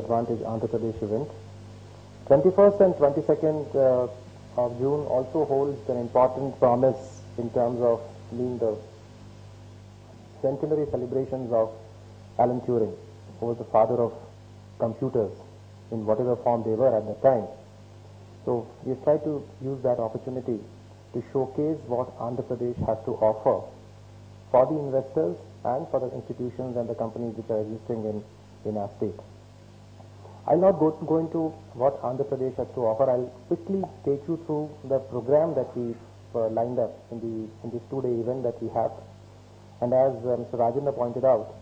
Advantage Andhra Pradesh event. 21st and 22nd of June also holds an important promise in terms of being the centenary celebrations of Alan Turing, who was the father of computers in whatever form they were at the time. So we have tried to use that opportunity to showcase what Andhra Pradesh has to offer for the investors and for the institutions and the companies which are existing in our state. I'll not go into what Andhra Pradesh has to offer. I'll quickly take you through the program that we lined up in this two-day event that we have. And as Mr. Rajendra pointed out,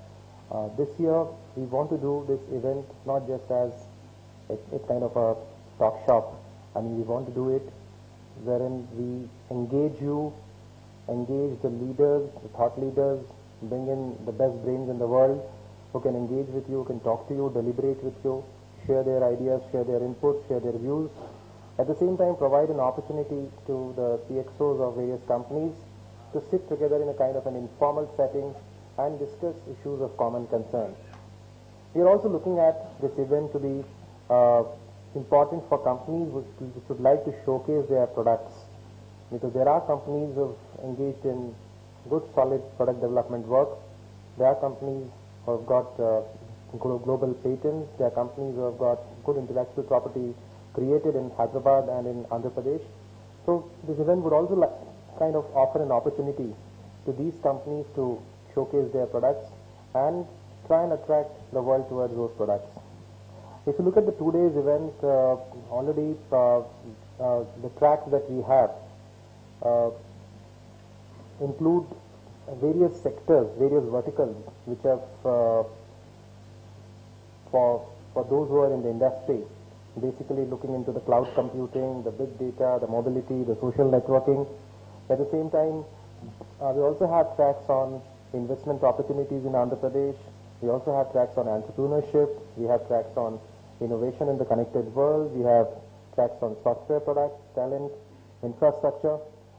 this year we want to do this event not just as a kind of a talk shop. I mean, we want to do it wherein we engage the leaders, the thought leaders, bring in the best brains in the world who can engage with you, can talk to you, deliberate with you, share their ideas, share their input, share their views. At the same time, provide an opportunity to the CXOs of various companies to sit together in a kind of an informal setting and discuss issues of common concern. We are also looking at this event to be important for companies which would like to showcase their products, because there are companies who have engaged in good solid product development work. There are companies who have got global patents. There are companies who have got good intellectual property created in Hyderabad and in Andhra Pradesh. So this event would also kind of offer an opportunity to these companies to showcase their products and try and attract the world towards those products. If you look at the 2 days event, already the tracks that we have include various sectors, various verticals, which have for those who are in the industry, basically looking into the cloud computing, the big data, the mobility, the social networking. At the same time, we also have tracks on investment opportunities in Andhra Pradesh. We also have tracks on entrepreneurship. We have tracks on innovation in the connected world. We have tracks on software products, talent, infrastructure.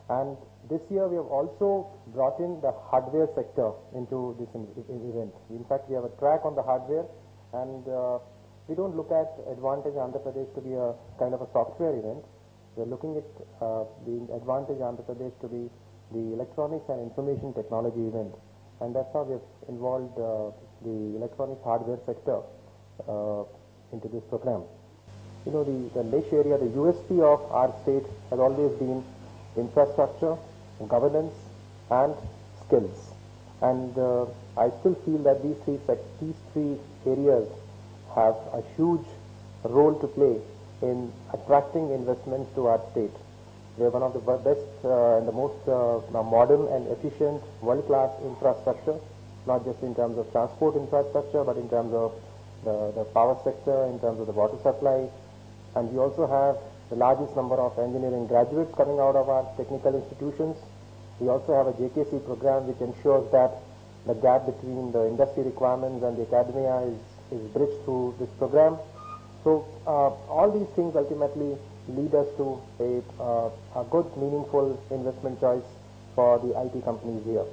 And this year we have also brought in the hardware sector into this event. In fact, we have a track on the hardware, and we don't look at Advantage Andhra Pradesh to be a kind of a software event. We're looking at the Advantage Andhra Pradesh to be the electronics and information technology event. And that's how we've involved the electronics hardware sector into this program. You know, the niche area, the USP of our state has always been infrastructure, governance, and skills. And I still feel that these three areas have a huge role to play in attracting investments to our state. We have one of the best and the most modern and efficient world-class infrastructure, not just in terms of transport infrastructure, but in terms of the power sector, in terms of the water supply. And we also have the largest number of engineering graduates coming out of our technical institutions. We also have a JKC program which ensures that the gap between the industry requirements and the academia is bridged through this program. So all these things ultimately lead us to a good, meaningful investment choice for the IT companies here.